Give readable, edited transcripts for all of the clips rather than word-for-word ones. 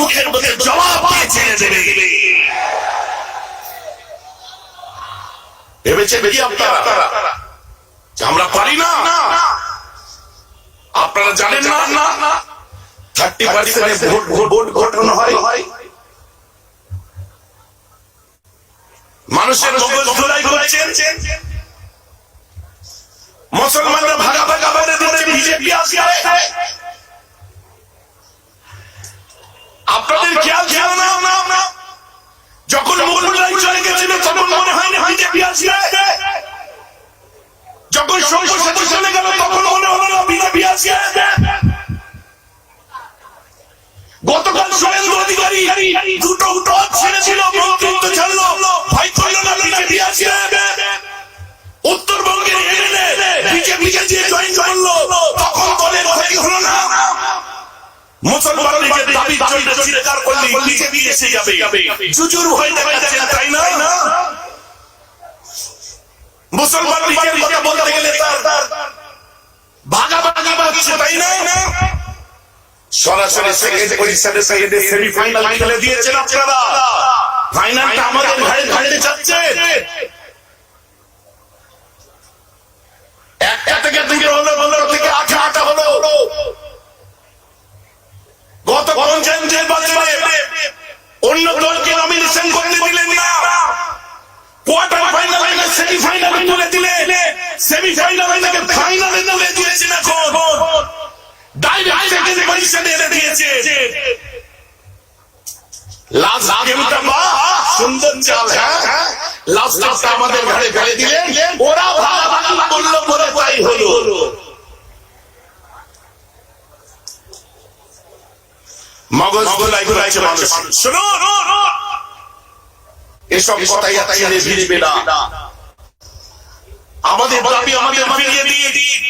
মুখের মধ্যে জবাব দিয়ে ছেড়ে দেবে। ভেবেছেন কি আপনারা আমরা পারি না? আপনারা জানেন না 30% ভোট গঠন হয়, মানুষের মগজ ধুলাই করছেন, মুসলমানরা ভাগা ভাগা বেড়ে দিচ্ছে, বিজেপি আসছে। আপনাদের খেয়াল ছিল না যখন মোগলরাই চলে গেছিল তখন মনে হয় না বিজেপি আসছে? যখন সংসদ চলে গেল তখন মনে হলো না বিজেপি আসছে? গতকাল শুভেন্দু অধিকারী দুটো টপ ছেড়েছিল, মন্ত্রিত্ব ছাড়লো, ভয় করল না বিজেপি আসছে? উত্তরবঙ্গের এমএলএ বিজেপিকে যে জয়েন করলো তখন দলের ক্ষতি হলো না? মুসলমান লীগের দাবি চিৎকার করলে বিজেপি এসে যাবে, জুজুর ভয় দেখাচ্ছেন, তাই না? মুসলমান লীগের কথা বলতে গেলে তার ভাগা ভাগা হচ্ছে, তাই না? সরাসরি সেমিফাইনাল খেলে দিয়েছেন আপনারা, ফাইনালটা আমাদের ঘাড়ে ঘাড়তে চাচ্ছে। একটা থেকে দুটো হলো, 15 থেকে 18টা হলো। গত পঞ্চায়েত নির্বাচনে অন্য দলকে নমিনেশন করতে দিলেন না, কোয়ার্টার ফাইনাল থেকে সেমিফাইনালে তুলে দিলেন, সেমিফাইনাল থেকে ফাইনালে তুলে দিয়েছেন। এখন ডাইরেক্ট সেকেন্ড পজিশনে এনে দিয়েছে। লাস্ট গেমটা সুন্দর চাল, হ্যাঁ লাস্টটা আমাদের ঘরে ঘরে দিলেন, ওরা ভাগাভাগি করলো বলে তাই হলো। মগজ গোলাই গোলাইছে মানুষ। শুনুন, এসব কথাই ছেড়ে ভিড়বে না। আমাদের দাবি আমাদের ফিরিয়ে দিয়ে দিন।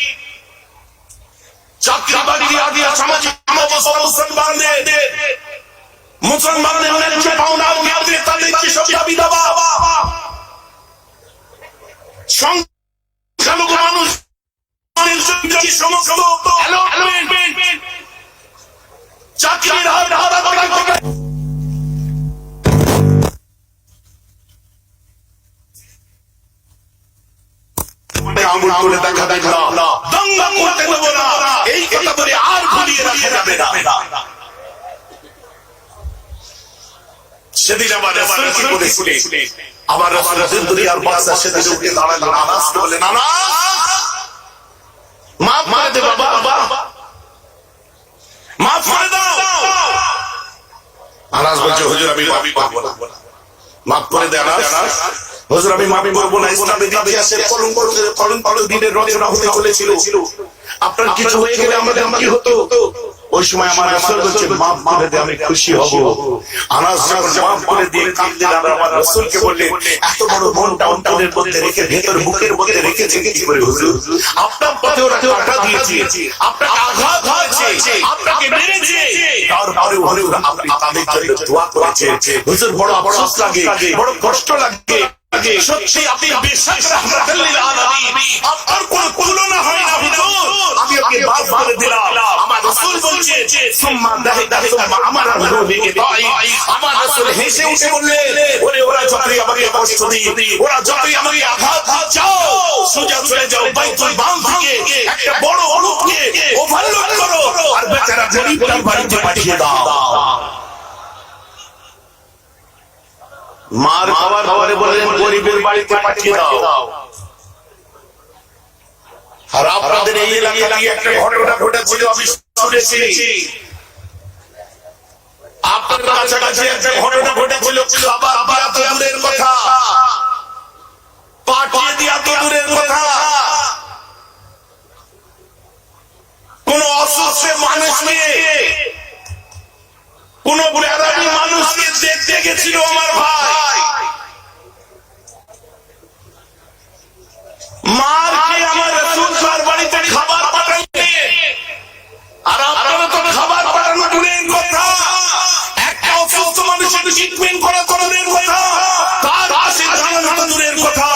চাকরি বাকরি আদি সামাজিক অবস্থান বান্ধে মুসলমানদের ন্যায্য পাওনা আদায়ে তাদের যেসব দাবি দাবা, সংখ্যালঘু মানুষ সমস্ত চাকরির হার আঙুল করে দেখা দেয় না, দাঙ্গা করতে দেবো না, এই কথা বলে আর ভুলিয়ে রাখা যাবে না। সেদিন আমার দুনিয়ার বাদশা সেদিন উঠে দাঁড়ালেন, আনাসকে বলে, নানা মাফ করে দে বাবা, মাফ করে দাও। আনাস বলছে, হুজুর আমি মাফি পাবো না, মাফ করে দে আনাস। হুজুর আমি মাফি পাবো না, ইসলামের ইতিহাসের কলঙ্ক দিনের রচনা হতে চলেছিল, আপনার কিছু হয়ে গেলে আমাদের কি হতো? ওই সময় আমার রাসূল বলছে, মাফ করে দে, আমি খুশি হব। আনাস যখন মাফ করে দিয়ে কাঁদলেন, আর আমার রাসূলকে বললেন, এত বড় মনটা অন্তরের মধ্যে রেখে, ভেতর বুকের মধ্যে রেখেছে কি করে হুজুর? আপনার পথে ওরা কাঁটা দিয়েছে, আপনাকে আঘাত হয়েছে, আপনাকে মেরেছে, তারপরে আপনি তাদের জন্য দোয়া করেছেন। হুজুর বড় আফসোস লাগে, বড় কষ্ট লাগে, সত্যি আপনি বিশ্বাস রাখতেন আপনার কোন তুলনা হয় না হুজুর, আমি ওকে মাফ করে দিলাম। আমার রাসূল বলছে, সুম্মা দাহিতা আমার রূহে তাই, আমার রাসূল হেসে উঠে বললেন, ওরে ওরা যতই আমাকে কষ্ট দিই, ওরা যতই আমাকে আঘাত দাও, সোজা চলে যাও বাইতুল মাল থেকে একটা বড় অনুপকে ওভারলোড করো, আর বেচারা গরীবটার বাড়িতে পাঠিয়ে দাও। মার খাবার খাবারে বললেন, গরিবের বাড়িতে পাঠিয়ে দাও। আর আপনাদের এই এলাকায় একটা ঘটনা ঘটেছিল, আমি শুনেছি। আপনাদের কাছাকাছি একটা ঘটনা ঘটেছিল, খাবার দেওয়া তো দূরের কথা, পাঠিয়ে দেওয়া তো দূরের কথা, কোন অসুস্থ মানুষ নিয়ে, কোন বেড়াবি মানুষকে দেখতে গেছিল আমার ভাই, মার খেয়ে আমার রাসূল তার বাড়িতে খাবার পাঠাইলে, আর আপনারা তো খাবার পাঠানো দূরের কথা, একটা অসুস্থ মানুষের ট্রিটমেন্ট করা দূরের কথা, তার পাশে দাঁড়ানো দূরের কথা,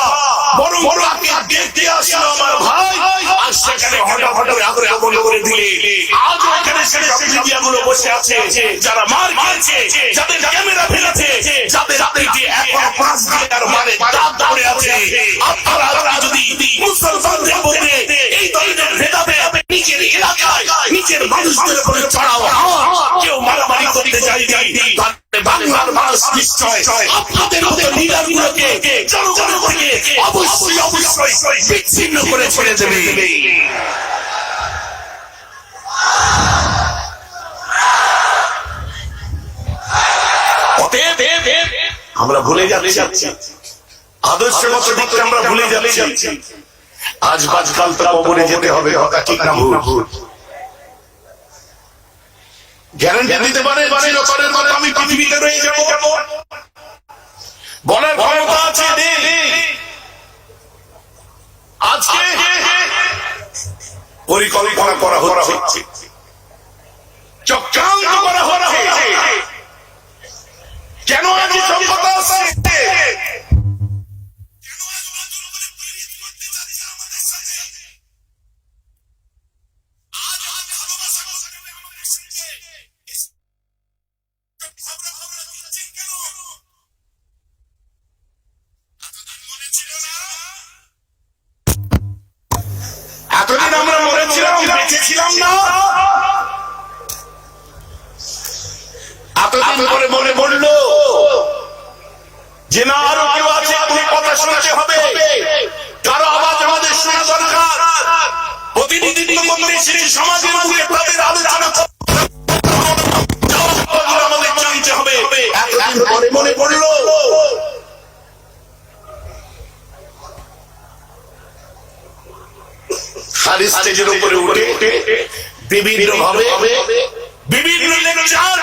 বরং তাকে দেখতে আসলো আমার ভাই, আর সেখানে হঠাৎ আগুন করে দিলে। আজ এখানে বাংলাদেশের সব মিডিয়াগুলো বসে আছে, যারা মার খেয়েছে, যাদের ক্যামেরা ফেলেছে, যাদের পিঠে এখনো 5 মিটার মানে দাগ পড়ে আছে, আপনারা যদি মুসলমানদের মধ্যে এই ধরনের ভেদাভেদ নিজের এলাকায় নিজের মানুষদের উপরে চড়াও কেউ মারামারি করতে চাইনি, বাংলার মানুষ নিশ্চয় আপনাদের মতো লিডারগুলোকে জনগণের থেকে অবশ্যই বিচ্ছিন্ন করে ছেড়ে দেবে। আমরা ভুলে যাচ্ছি আদর্শগত দিকটা, আমরা ভুলে যাচ্ছি। আজ বাজকাল তো কবরে যেতে হবে, কথা ঠিক না ভুল? গ্যারান্টি দিতে পারে চিরতরের মতো আমি পৃথিবীতে রয়ে যাব? বলার ক্ষমতা আছে? আজকে পরিকল্পনা করা হচ্ছে, চক্রান্ত করা হচ্ছে। কেন আজ ক্ষমতা আছে? এতদিন আমরা মরেছিলাম, বেঁচেছিলাম না। এতদিন পরে মনে পড়লো যে না, আরো কেউ আছে, কোনো কথা শোনাতে হবে, কারো আওয়াজ আমাদের শোনা দরকার। প্রতিনিধিত্ব করতে এসেছি সমাজের মুখে, তাদের আলোচনা আমাদের জানতে হবে। এতদিন পরে মনে পড়লো আর স্টেজের উপরে উঠে বিভিন্ন ভাবে বিভিন্ন লেকচার,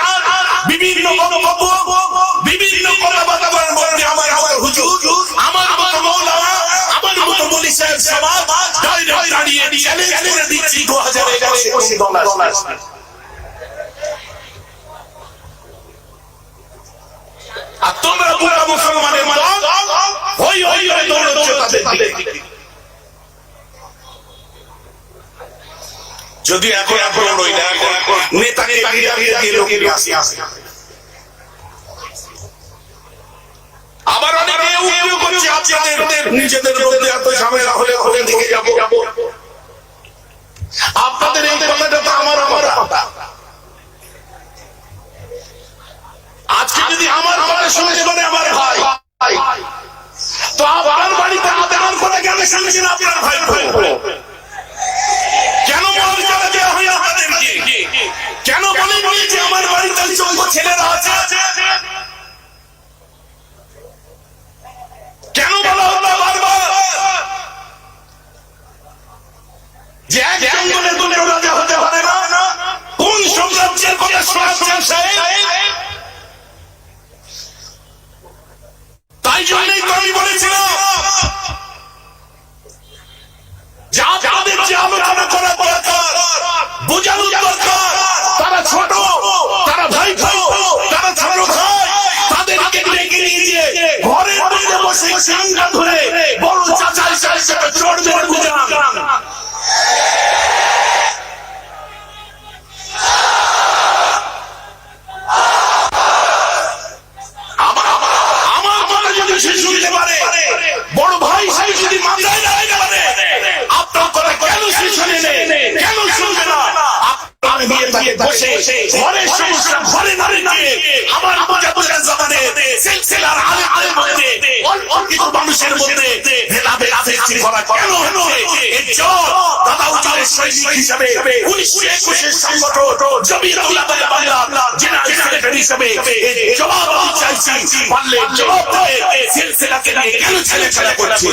বিভিন্ন বক্তব্য, বিভিন্ন কথাবার্তার মধ্যে আমার হুজুর, আমার মতো মৌলানা, আমার মতো মৌলভী সাহেব সমাজ ডাইরেক্ট দাঁড়িয়ে চ্যালেঞ্জ করে দিচ্ছি 2011 ডলার। আর তোমরা পুরা মুসলমানের মতো হই হই হই দৌড়চ্ছ তাদের দিকে। যদি এখন রই না, এখন নেতাকে আবার অনেকে উকিল করছে আপনাদের নিজেদের মধ্যে এত ঝামেলা হলে ওখান থেকে যাবো। আপনাদের এই কথাটা তো আমার কথা। আজকে যদি আমার কথা শুনতে পারে আমার ভাই, তো আমার বাড়িতে আমার কথা কেন শুনছেন আপনার ভাই? কেন মর্যাদা দেওয়া হয় আপনাদেরকে? কেন বলেন যে আমার বাড়িতে যোগ্য ছেলেরা আছে? কেন বলা হলো বারবার যে এক জঙ্গলে দুটো রাজা হতে পারে না? কোন সাম্রাজ্যের কথা শোনাচ্ছেন সাহেব? তাই জন্যই তো আমি বলেছিলাম যে আপনাদের যে আলোচনা করা দরকার, বোঝানো দরকার, তারা ছোট, তারা ভাই ভাই, তারা ছোট ভাই, তাদেরকে ডেকে নিয়ে গিয়ে ঘরের মধ্যে বসে সাঙ্গা ধরে বড় চাচা হিসেবে চড়বে বুঝান। আমার কথা যদি সে শুনতে পারে, বড় ভাই হিসেবে যদি মাথায় দাঁড়াতে পারে, আপনার কথা কেন সে শুনে নেই? কেন শুনবে না? আপনার নিয়ে তাকে বসে ঘরের সমস্যা ঘরে না রেখে আমার বোঝা জামানে সিলসিলার আলেমের মধ্যে অল্প কিছু মানুষের মধ্যে ভেদাভেদ সৃষ্টি করা কেন হচ্ছে? এই দাদা উজালের সৈনিক হিসাবে 1921 সংগঠন জমিয়ত উলামায়ে বাংলা জেনারেল সেক্রেটারি হিসাবে জবাব চাইছি, পারলে জবাব দেয় সিলসিলাকে নিয়ে কেন ছেলেখেলা করছে?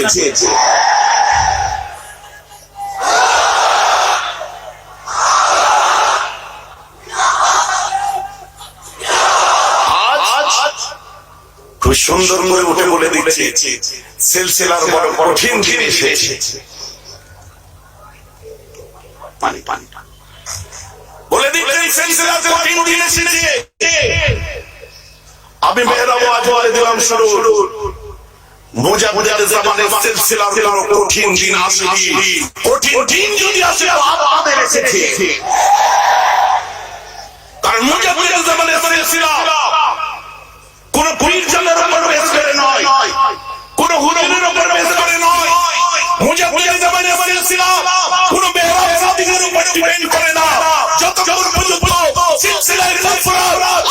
খুব সুন্দর করে উঠে বলে দিচ্ছে সিলসিলার বড় কঠিন জিনিস এসেছে। পানি পানি বলে দিচ্ছে সিলসিলার কঠিন জিনিস এসেছে। আমি মেহরাব আজ বলে দিলাম শুরু বোঝা বোঝাতে জামানের সিলসিলার বড় কঠিন দিন আসেনি। কঠিন দিন যদি আসে আমাদের এসেছে। কারণ মুজাদ্দিদ জামানের সিলসিলা কোন পীর জানের উপর বেস করে নয়, কোন হুজুরের উপর বেস করে নয়। মুজাদ্দিদ জামানের সিলসিলা কোন মেহরাব সাদিকের উপর ডিপেন্ড করে না। যতক্ষণ পর্যন্ত সিলসিলায় কাফরা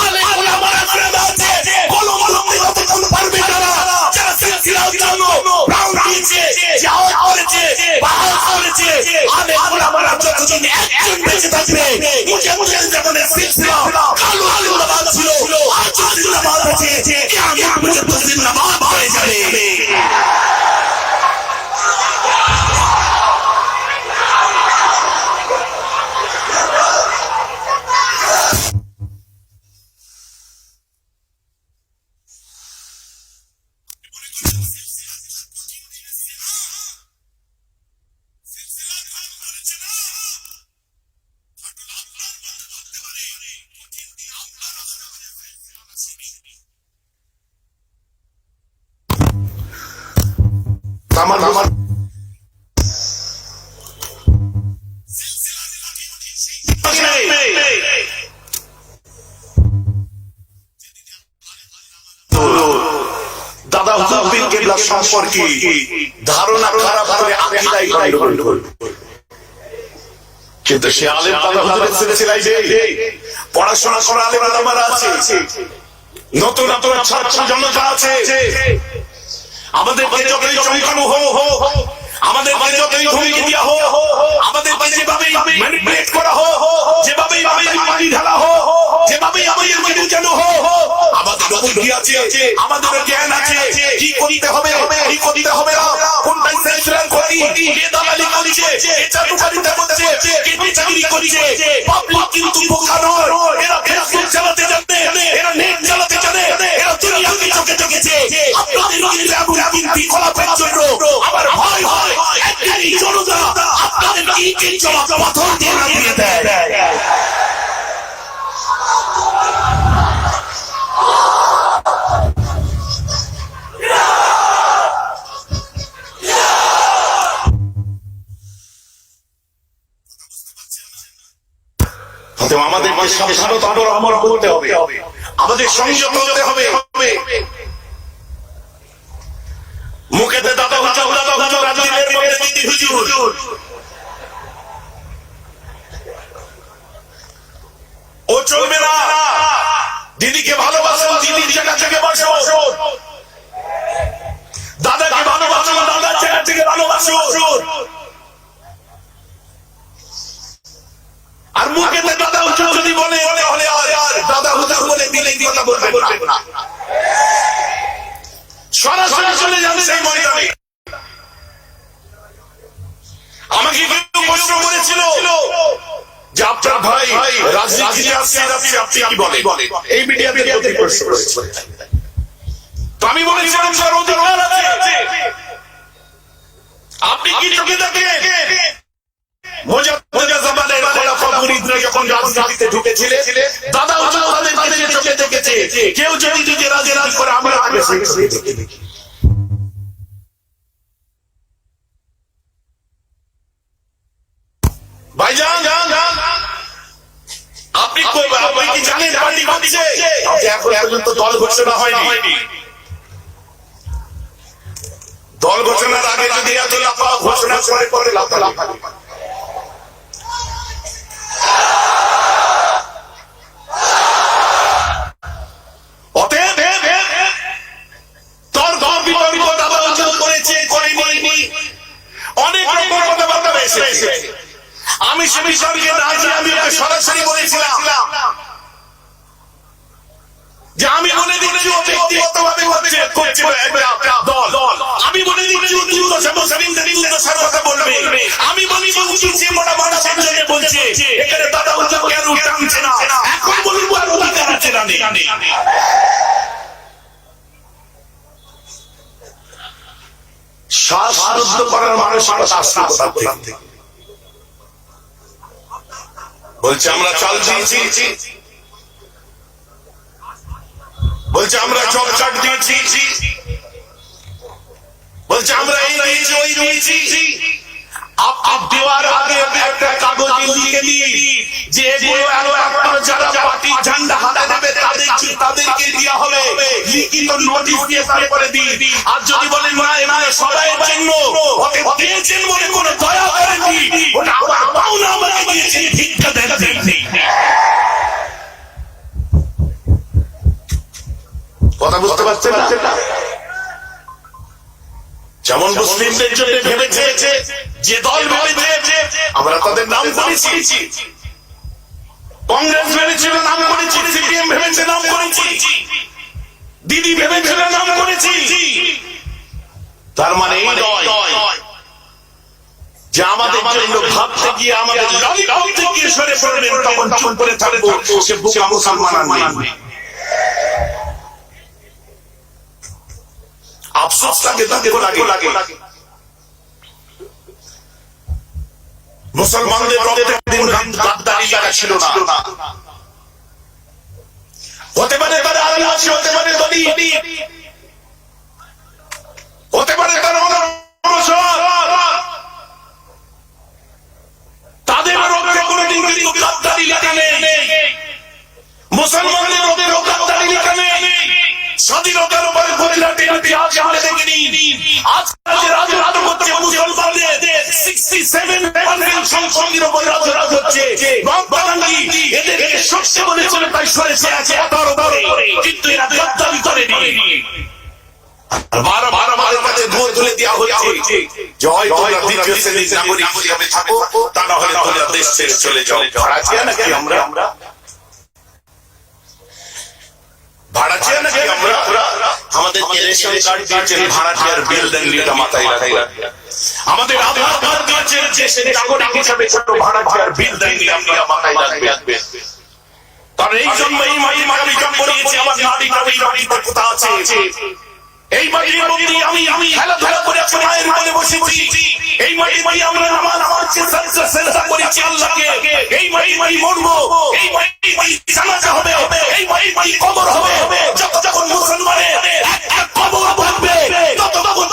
আলেম উলামারা করে আছে, কলম কলমে যতক্ষণ পারবে তারা যারা সিলসিলার জন্য প্রাণ দিয়েছে, জিহাদ করেছে, বাহাদ করেছে, আলেম উলামারা যতদিন একজন বেঁচে থাকবে, মুজাদ্দিদ জামানের সিলসিলা কালো জিন্দাবাদ ছিল, আজ জিন্দাবাদ আছে, কিয়ামত পর্যন্ত জিন্দাবাদ হয়ে যাবে। দাদা হুজুর কেবলা সম্পর্কে ধারণা খারাপ করে আকীদায় গন্ডগোল, কিন্তু সে আলেম দাদা হুজুরের সিলসিলায় যে পড়াশোনা করা আলেম ওলামারা আছে, নতুন নতুন ছাত্র জনতা আছে, আমাদের বাড়ি যতই চমকানো হোক, আমাদের বাড়ি যতই ধমকি দেওয়া হোক, আমাদের বাড়ি যেভাবে ম্যানিপুলেট করা হোক, যেভাবে পানি ঢালা হোক, যেভাবে আমাদের বুঝানো হোক, আমাদের বুদ্ধি আছে, আমাদের জ্ঞান আছে, কি করতে হবে কি করতে হবে না, কোনটাই সেন্ট্রাল করি, কে দালালি করছে, কে চাটুকারিতা করছে, কে বেচাগিরি করছে। পাবলিক কিন্তু বোকা নয়, এরা ফেসবুক চালাতে জানে, এরা নেট চালাতে জানে, এরা দুনিয়াকে চোখে চোখেছে। আপনাদের এমন কিন্তু খোলাফের জন্য আমার ভয় হয় একদিনই জনতা আপনাদের ইটের জবাব পাথর দিয়ে নামিয়ে দেয়। আমাদের সাবধানতা অবলম্বন করতে হবে, আমাদের সংযত হতে হবে। মুখেতে দাদা হুজুর দাদা হুজুর, রাজনীতির মধ্যে দিদি হুজুর, ও চলবে না। দিদিকে ভালোবাসো, দিদির জায়গা থেকে বসো, দাদাকে ভালোবাসো, দাদার জায়গা থেকে ভালোবাসো। আর মুখেতে দাদা হুজুর যদি বলে তাহলে আর দাদা হুজুর বলে দিলে কথা বলবেন না, সরাসরি চলে যাবে সেই ময়দানে। আমাকে কেউ প্রশ্ন করেছিল যে আপনার ভাই রাজনীতিতে আসছে, আপনি কি বলেন? এই মিডিয়াতে প্রশ্ন করেছে, তো আমি বলেছিলাম স্যার অধিকার আছে, আপনি কি চোখে দেখেন? মুজাদ্দিদ জামানের খোলাফা মুরিদরা যখন রাজনীতিতে ঢুকেছিলেন, দাদা হুজুর তাদের চোখে দেখেছে। কেউ যদি নিজে রাজনীতি করে আমরা আগে দেখি। ভাইজান, আপনি কি জানেন পার্টি করছে? এখন পর্যন্ত দল ঘোষণা হয়নি। দল ঘোষণার আগে যদি ঘোষণা করে লাফালাফি, অতএব তর্ক বিতর্ক দাদা হুজুর করেছে, করেনি, অনেক রকম কথাবার্তা এসেছে। আমি সে বিষয়কে রাজি, আমি সরাসরি বলেছিলাম যে আমি মনে দিচ্ছি ও ব্যক্তিগতভাবে করছে দল, আমি মনে দিচ্ছি কথা বলবে, আমি বলি যে মোটা মানুষের জন্য বলছে এখানে দাদা হুজুর কেন টানছে না, এখন বলবো আর অধিকার আছে না নেই। শ্বাসরুদ্ধ করার মানসিকতা আসছে কোথা থেকে? বলছে আমরা চাল দিয়েছি, বলছে আমরা জব কার্ড দিয়েছি, বলছে আমরা এই দিয়েছি ওই দিয়েছি। আপ দেওয়ার আগে একটা কাগজে লিখে দিই যে এগুলো একমাত্র যারা পার্টির ঝান্ডা হাতে নেবে তাদেরকে দেওয়া হবে লিখিত নোটিশ দিয়ে তারপরে দিই। আর যদি বলেন না এগুলো সবাইয়ের জন্য, ওকে দিয়েছেন বলে কোনো দয়া করেননি, ওটা আমার পাওনা আমাকে দিয়েছেন, ভিক্ষা দেননি। কথা বুঝতে পারছেন না? যেমন মুসলিমদের জন্য ভেবেছে যে দল ভেবেছে, আমরা তাদের নাম করেছি, কংগ্রেস ভেবেছিল নাম করেছি, সিপিএম ভেবেছে নাম করেছি, দিদি ভেবেছিল নাম করেছি। তার মানে এই নয় যে আমাদের জন্য ভাবতে গিয়ে আমাদের ললিপপ থেকে সরে পড়বেন, তখন চুপ করে থাকবো, সে বোকা মুসলমান নেই। আফসোসটাকে তাদের লাগে মুসলমানদের রক্তের দিন গাদ্দারি লাগা ছিল না। হতে পারে তারা আদিবাসী, হতে পারে দলিত, হতে পারে তারা অনগ্রসর, তাদের রক্তে কোনদিন কিন্তু গাদ্দারি লেখা নেই। মুসলমানদের রক্তে গাদ্দারি লেখা নেই। স্বাধীনতার উপরে পরিণতি ইতিহাস আমরা দেখিনি। আজকাল যে রাজরাজ হচ্ছে মুসলমানদের 67% সংখ্যার উপরে রাজরাজ হচ্ছে। বাঙালি এদেরকে সত্যি বলেছিল, তাই সরেছে আছে তার উপরে, কিন্তু এরা গাদ্দারি করেনি। বারবার তাদের ভোট তুলে দেওয়া হচ্ছে, জয় তোমরা দ্বিতীয় শ্রেণীর নাগরিক হিসেবে থাকো, তা না হলে তোমরা দেশ ছেড়ে চলে যাও। ভাড়া চেয়ে নাকি আমরা ভাড়াটিয়া নাকি আমরা? আমাদেরকে রেশন কার্ড দিয়েছেন, ভাড়াটিয়ার বিল দেননি, এটা মাথায় রাখবেন। আমাদের আধার কার্ড দিয়েছেন, যে সে নাগরিক হিসেবে ছোট ভাড়াটিয়ার বিল দেননি, আমরা মাথায় রাখবেন। কারণ এই জন্য এই মাটি জন্ম নিয়েছি, আমার নারীটা এই মাটিতে কোথা আছে। এই মাটির মধ্যে আমি খেলাধুলা করে মায়ের বলে বসেছি, এই মাটি আমরা নামাজ চেষ্টা করেছি আল্লাহকে, এই মাটি মরবো, এই মাটি জানাজা হবে, এই মাটি কবর হবে। যখন মুসলমানের একটা কবর ভাঙবে, তখন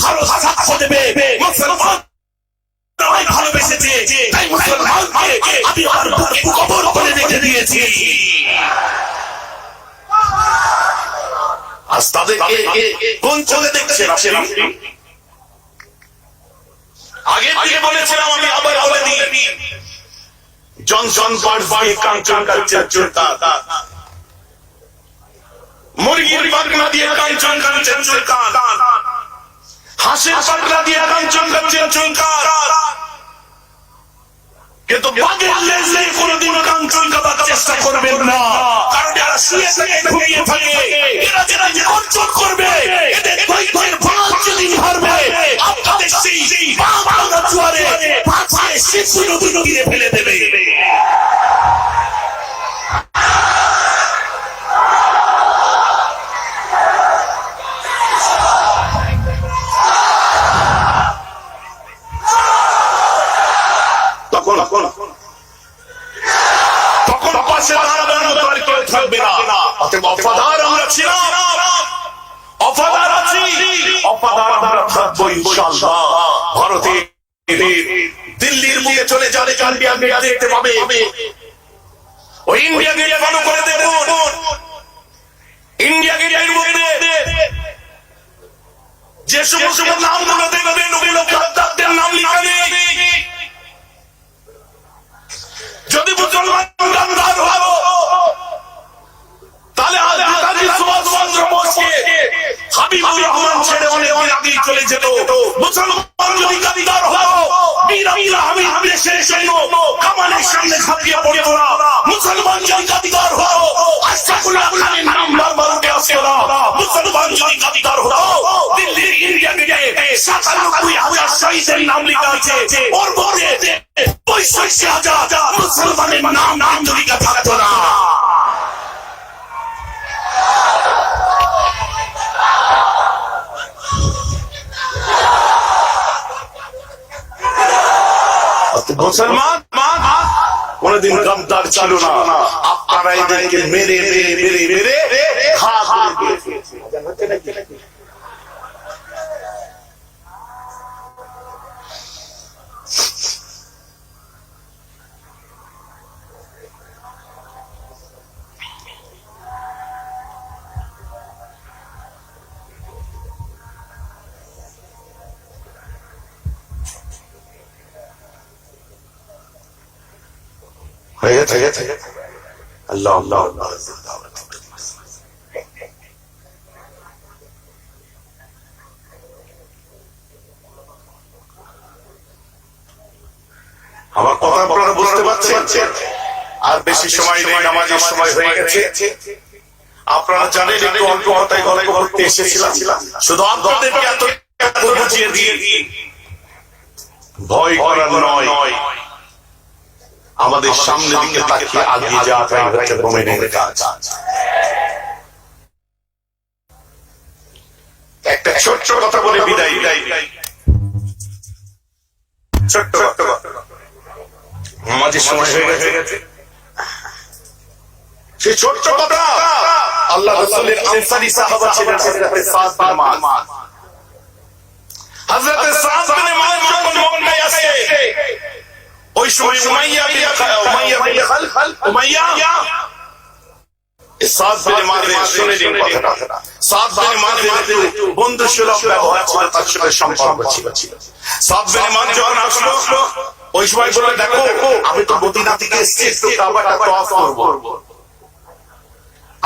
ভালো সাক্ষ্য দেবে মুসলমান ভালোবেসেছে, তাই মুসলমানকে আমি আমার কবর করে রেখে দিয়েছি। আজ তাদেরকে কোন চোখে দেখছেন আপনি? আগের দিকে বলেছিলাম, আমি আবার বলে দিই, জনসন বাড়ি কাঞ্চন কালচার চলতা, মুরগির পাখনা দিয়ে কাঞ্চন কালচার চলতা, হাঁসের পাখনা দিয়ে কাঞ্চন কালচার চলতা, কিন্তু বাঘের লেজ দিয়ে কোনদিন কাঞ্চন কাটার চেষ্টা করবেন না। কারণ যারা শুয়ে থাকে ঘুমিয়ে থাকে, এরা যারা কাঞ্চন করবে, এদের দৈত্যের ভাঁজ যেদিন ধরবে, আপনাদের সেই বাংলা জোয়ারে পাছায় শিশু নদী নদীতে ফেলে দেবে। তখন পাশে দাঁড়াবার মতো আর কেউ থাকবে না। অফাদার আমরা ছিলাম, অফাদার আছি, অফাদার আমরা থাকবো ইনশাআল্লাহ। ভারতে দিল্লির মুখে চলে যাবে, ইন্ডিয়া গেট দেখতে পাবে, ওই ইন্ডিয়া গেট ভালো করে দেখুন। ইন্ডিয়া গেটের মধ্যে যে সমস্ত নামগুলো দেখবেন, ওগুলো গাদ্দারদের নাম লেখা নেই। যদি মুসলমান গাদ্দার হলো, তাহলে নেতাজি সুভাষ চন্দ্র বোসকে হাবিবুর রহমান ছেড়ে অনেক আগেই চলে যেত। মুসলমান যদি গাদ্দার হলো, বীর আব্দুল হামিদ দেশের জন্য কামানের সামনে ঝাঁপিয়ে পড়ত না। মুসলমান যদি গাদ্দার হলো, আশরাফুল্লাহ খানের নাম বারবার উঠে আসে না। মুসলমান যদি গাদ্দার হলো, দিল্লির ইন্ডিয়া গেটে ৯৭,০০০ শহীদের নাম লেখা আছে, ওর মধ্যে ৬৫,০০০ মুসলমানের নাম লেখা থাকতো না। মুসলমান কোনদিন গাদ্দার ছিল না। আপনারা এদেরকে মেরে মেরে মেরে মেরে খা করে দিয়েছে। আল্লাহ আল্লাহ আমার কথা আপনারা বুঝতে পারছেন? আর বেশি সময় নেই, নামাজের সময় হয়ে গেছে। আপনারা জানেন একটু অল্প কথায় গল্প করতে এসেছিলাম, শুধু আপনাদেরকে এত বুঝিয়ে দিয়ে ভয় করার নয়, আমাদের সামনের দিকে তাকিয়ে আগিয়ে যাওয়াটাই হচ্ছে মুমিনের কাজ। একটা ছোট্ট কথা বলে বিদায়। ছোট্ট কথা, আমাদের সময় হয়ে গেছে। সেই ছোট্ট কথা, আল্লাহ রাসূলের আনসারী সাহাবা ছিলেন হযরত সাদ বিন মুআয। হযরত সাদ বিন মুআয যখন মক্কায় আসে, ওই সময় উমাইয়া বিন খালফ সাদ বিন মুআযের শুনলেন কথাটা। সাদ বিন মুআযের বন্ধুসুলভ ব্যবহার ছিল, তার সাথে সম্পর্ক ছিল। সাদ বিন মুআয যখন আসলো, ওই সময় বলে, দেখো আমি তো মদিনা থেকে এসেছি, একটু কাবাটা তওয়াফ করব।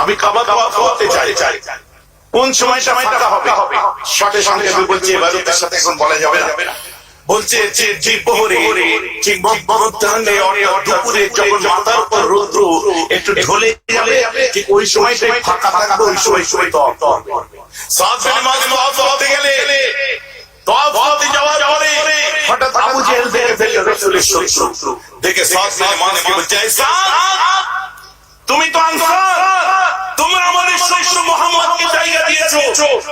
আমি কাবা করতে চাই। কোন সময়টা ফাঁকা হবে? সাথে সঙ্গে বলছে ইবাদতের সাথে এখন বলা যাবে না। বলছে যে প্রহরে, ঠিক মধ্যাহ্নে দুপুরে যখন মাথার উপর রৌদ্র একটু ঢলে যাবে, ঠিক ওই সময়টাই ফাঁকা থাকবে, ওই সময় তওয়াফ করবে। সাদ বিন মুআয তওয়াফ করতে গেলে, তওয়াফ করতে যাওয়ার পরে হঠাৎ আবু জেহেল দেখে ফেলল রাসূলের শত্রু। দেখে সাদ বিন মুআযকে বলছে, তুমি তো আনসার, তোমরা আমাদের শত্রু মুহাম্মদকে জায়গা দিয়েছো,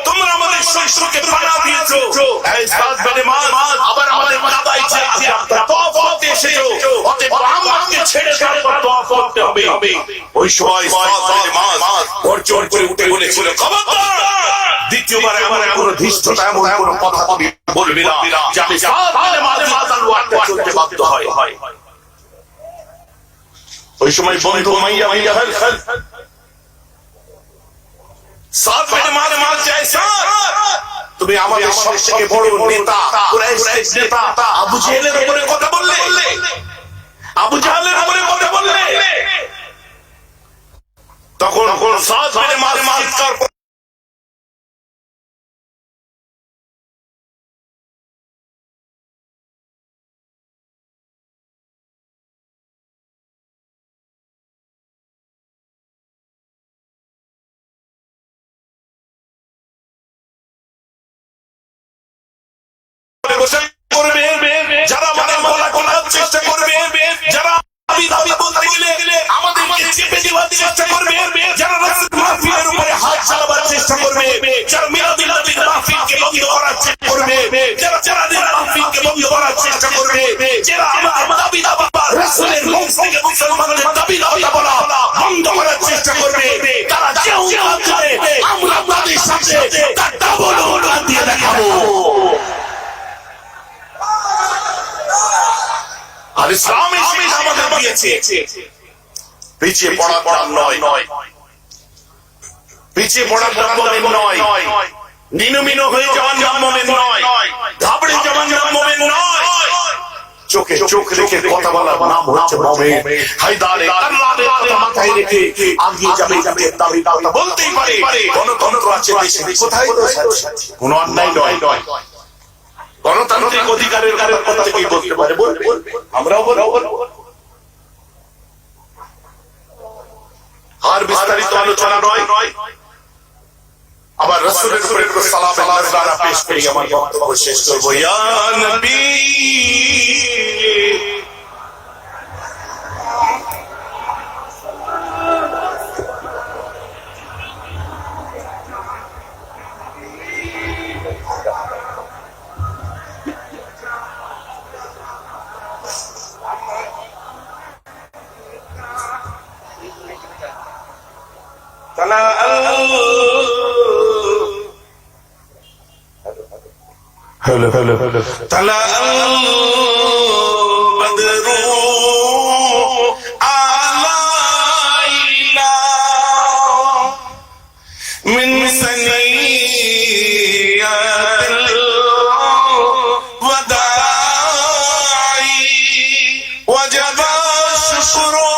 তোমরা আমাদের শত্রুকে পানা দিয়েছো। এই সাদ বিন মুআয আবার আমাদের কাবায় যে তওয়াফ করতে এসেছো, অতএব মুহাম্মদকে ছেড়ে তারপর তওয়াফ করতে হবে। ওই সময় সাদ বিন মুআয গর্জন করে উঠে বলেছিল, খবরদার, দ্বিতীয়বার এমন কোনো ধৃষ্টতা, এমন কোনো কথা তুমি বলবে না যে আমি সাদ বিন মুআযের ওয়াদা চলতে বাধ্য হয়। ওই সময় বন্ধু উমাইয়া সাদ বিন মুআয চায়, তুমি আমাদের সবথেকে বড় নেতা, কুরাইশের নেতা আবু জেহেলের উপরে কথা বললে, আবু জাহলের উপরে কথা বললে। তখন সাদ বিন মুআয যারা আমাদের গলা গলার চেষ্টা করবে, যারা দাবি বলতে গেলে আমাদেরকে চেপে দেওয়ার চেষ্টা করবে, যারা রাসূল মাহফিলের উপরে হাত চালাবার চেষ্টা করবে, যারা মিলাদুল নবীর মাহফিলকে বন্ধ করার চেষ্টা করবে, যারা জানাজার মাহফিলকে বন্ধ করার চেষ্টা করবে, যারা আমাদের দাবি দাবা রাসূলের মুখ থেকে মুসলমানদের দাবি দাবা বলা বন্ধ করার চেষ্টা করবে, তারা যেও কাজ করে আমরা তাদের সাথে তার ডাবল অনুদান দিয়ে দেখাবো। আর ইসলাম আমাদের দিয়েছে পিছিয়ে পড়া নয়, পিছিয়ে পড়া মুমিন নয়, নিনমিন হয়ে যাওয়ার নাম মুমিন নয়, ঘাবড়ে যাওয়ার নাম মুমিন নয়। চোখে চোখ রেখে কথা বলার নাম হচ্ছে মুমিন। হায়দারে আল্লাহর কথা মাথায় রেখে আগিয়ে যাবে, দাবি দাওয়া বলতেই পারে। গণতন্ত্র আছে দেশে, কোথায় কোনো অন্যায় নয়, গণতান্ত্রিক অধিকারের কথা থেকেই বলতে পারে, বলবে, আমরাও বলবো। আর বিস্তারিত আলোচনা নয়, আবার রাসূলের উপরে একটু সালাত আল্লাহ পেশ করি, আমার বক্তব্য শেষ করব। ইয়া নবী hello tala badru alayna min saniyatil wada'i wajaba shukru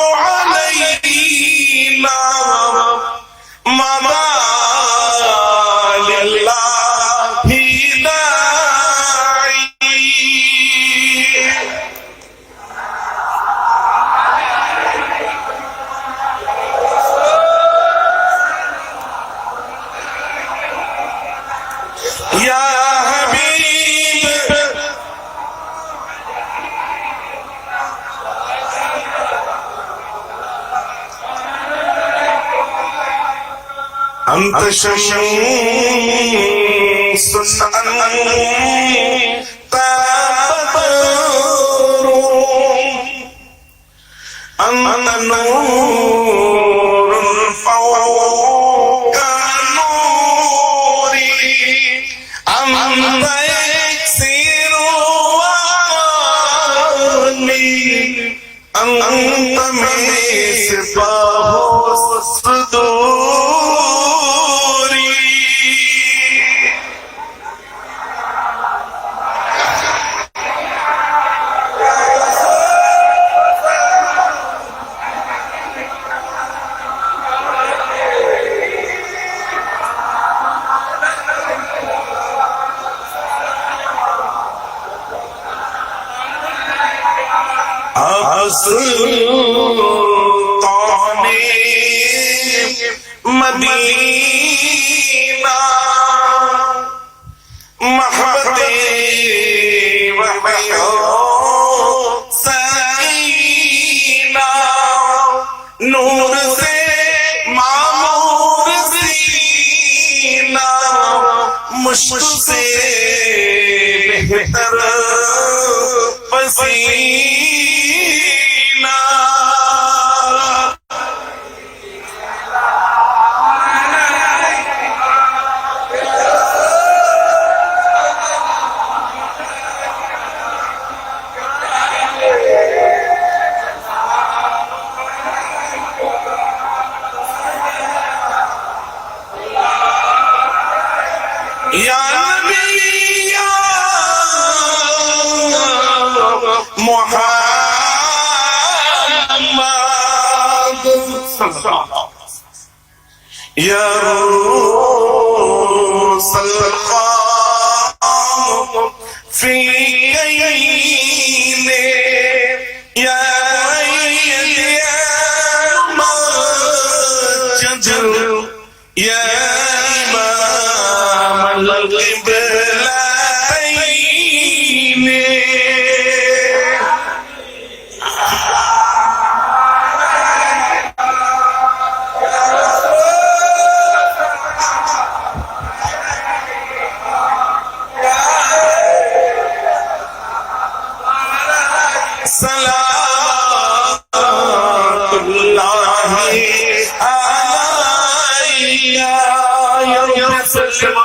أنت شمس أنت بدر أنت نور فوق نوري أنت يكسر واني أنت مصباح الصدور. सुल्ताने Medina महबते वहयो सईना नूर से मामूर सीना मुश्क से बेहतर पसीना. या नबी या मुहम्मद या रसूल फी कईने या मस्जिद या इमाम القبلتين. صلوات الله عليك يا رسول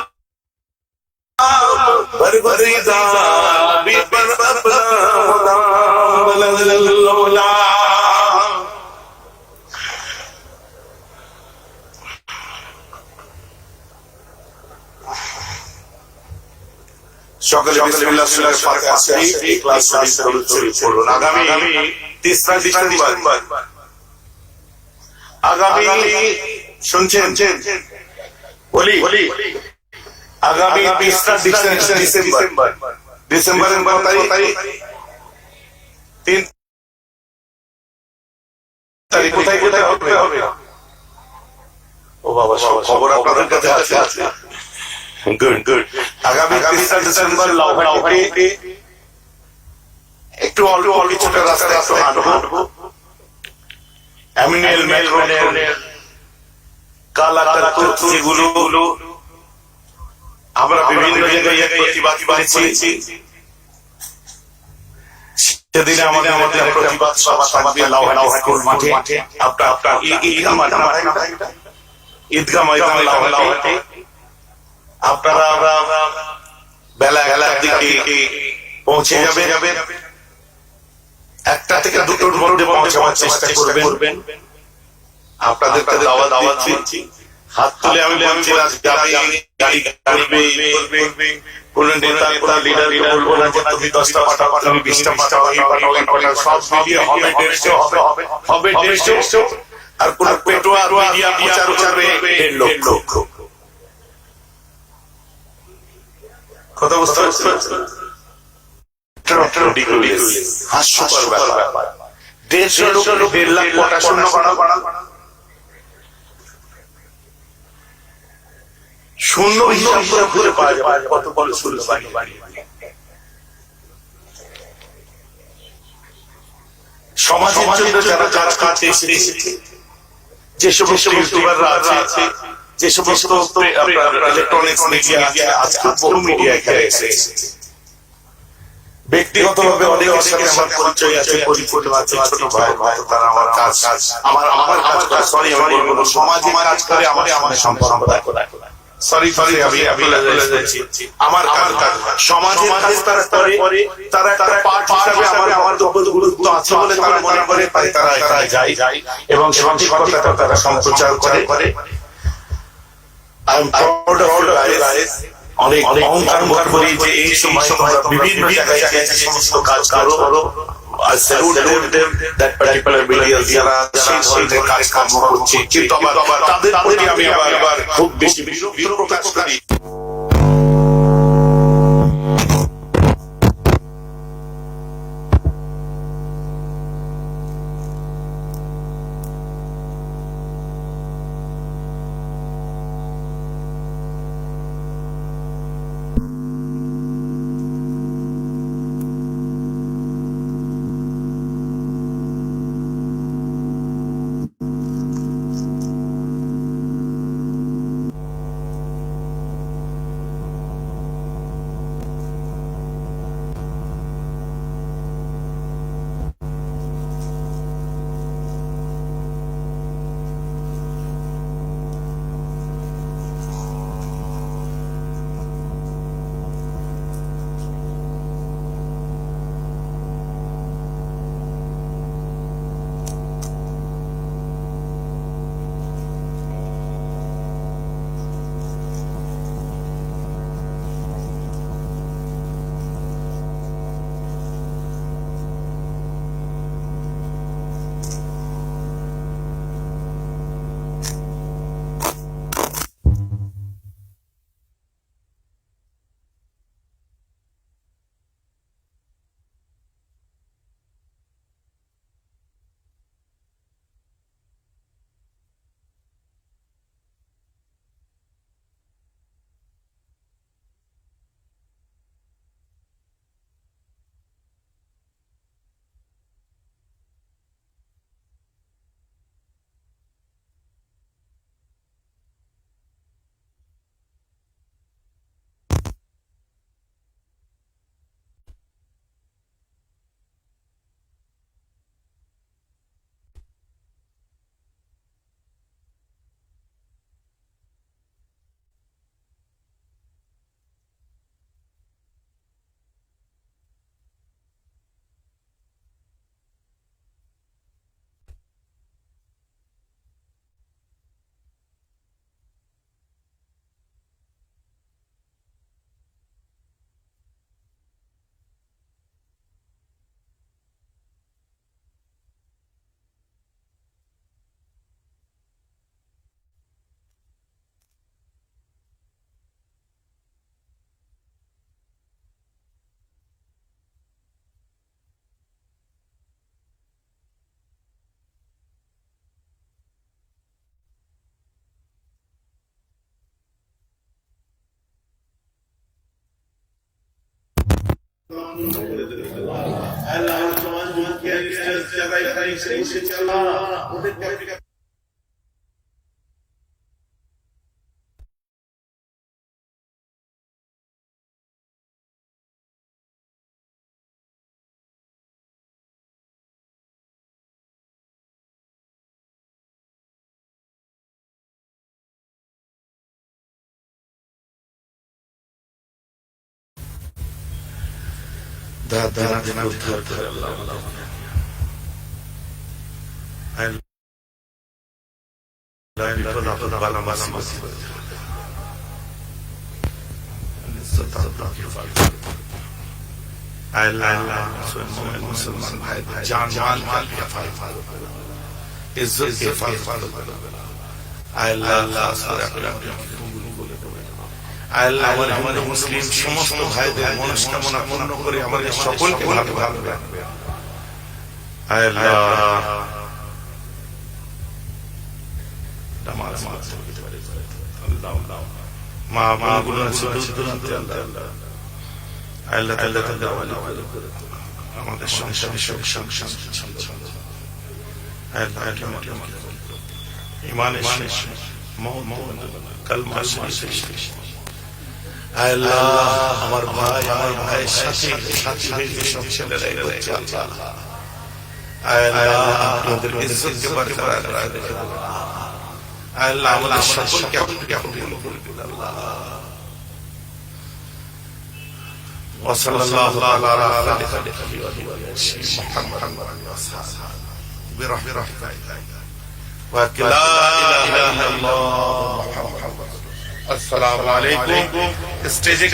بربريدا ببربلا بللولا. সকলে বিসমিল্লাহ সুরে ফাতিহা শরীফ ইখলাস শরীফ দরুদ শরীফ পড়ুন. আগামী 3 ডিসেম্বর আগামী শুনছেন বলি আগামী 20 ডিসেম্বর ডিসেম্বরের 12 তারিখ 3 তারিখ কোথায় কোথায় হবে? ও বাবা খবর আপনাদের কাছে আছে. গুড. আগামী 30 ডিসেম্বর লাউহাটিতে একটু অল্প কিছুটা রাস্তা একটু হাঁটবো. এমিনিয়াল মেট্রোনের কালাকাতুর যেগুলো আমরা বিভিন্ন জায়গায় প্রতিবাদ করেছি, সেদিনে আমাদের প্রতিবাদ সভা থাকবে লাউহাটি স্কুল মাঠে. আপনার ঈদগাহ ময়দান লাউহাটি. আপনারা বেলা 11টার দিকে পৌঁছে যাবেন. 1টা থেকে 2টোর মধ্যে পৌঁছাবার চেষ্টা করবেন. আপনাদেরকে দাওয়াত দিচ্ছি. হাত তুলে আমি বলছি গাড়ি করবে. কোন নেতা কোন লিডার বলবো না যে তুমি 10টা পাঠাও, তুমি 20টা পাঠাও, এই পাঠাও, সব মিলিয়ে হবে 150 আর কোন পেটোয়া মিডিয়া প্রচার করবে 1.5 লক্ষ. কথা বুঝতে পারছেন? হাস্যকর ব্যাপার. 1.5 লোক 1.5 লাখ কোটা শূন্য বাড়ান. শূন্য হিসাব করে ঘুরে পাওয়া যাবে কত বড় শূন্য বাড়ি. সমাজের জন্য যারা কাজ করতে এসেছে, যে সমস্ত ইউটিউবাররা আছে, যে সমস্ত ইলেকট্রনিক্স মিডিয়া আজকে বহু মিডিয়া এখানে এসেছে, ব্যক্তিগতভাবে অনেকের সাথে আমার পরিচয় আছে, পরিচিত আছে, ছোট ভাই তারা আমার কাজ আমার কাজ করে, সরি আমি বলবো সমাজে কাজ করে আমার সম্পর্ক সরি আমি আমার কাজ সমাজের কাজ তারা করে, তারা একটা পার্ট হিসাবে আমার গুরুত্ব আছে বলে তারা মনে করে, তাই তারা এখানে যায় এবং সঠিক কথাটা তারা সম্প্রচার করে। I am proud of you guys. অনেক অহংকার করি যে এই সময় বিভিন্ন জায়গায় যে সমস্ত কাজ করো, I salute them, that particular media যারা সেই ধরনের কাজ কর্ম করছে, কিন্তু আবার তাদের প্রতি আমি আবার খুব বেশি বিরক্তি প্রকাশ করি। মুসলমান ভাইদের জান মাল ইজ্জত কে হেফাজত আল্লাহ আল্লাহ আমাদের মুসলিম সমস্ত ভাইদের মনস্কামনা পূর্ণ করে আমাদের সকলকে ভালো রাখবে। আল্লাহ মা বোনগুলো আছে আল্লাহ আমাদের সংসারে ইমানের কালমা শরীফ আল্লাহ আমার ভাই সাথী সব ছেলেরাই বলছে আল্লাহ আপনাদের ইজ্জতকে বরকরার রাখবেন আল্লাহ আমাদের সকলকে আপনি কবুল করবেন আল্লাহ ওয়া সাল্লাল্লাহু আলা মুহাম্মাদ برحمتك ولا إله إلا الله السلام عليكم استجيك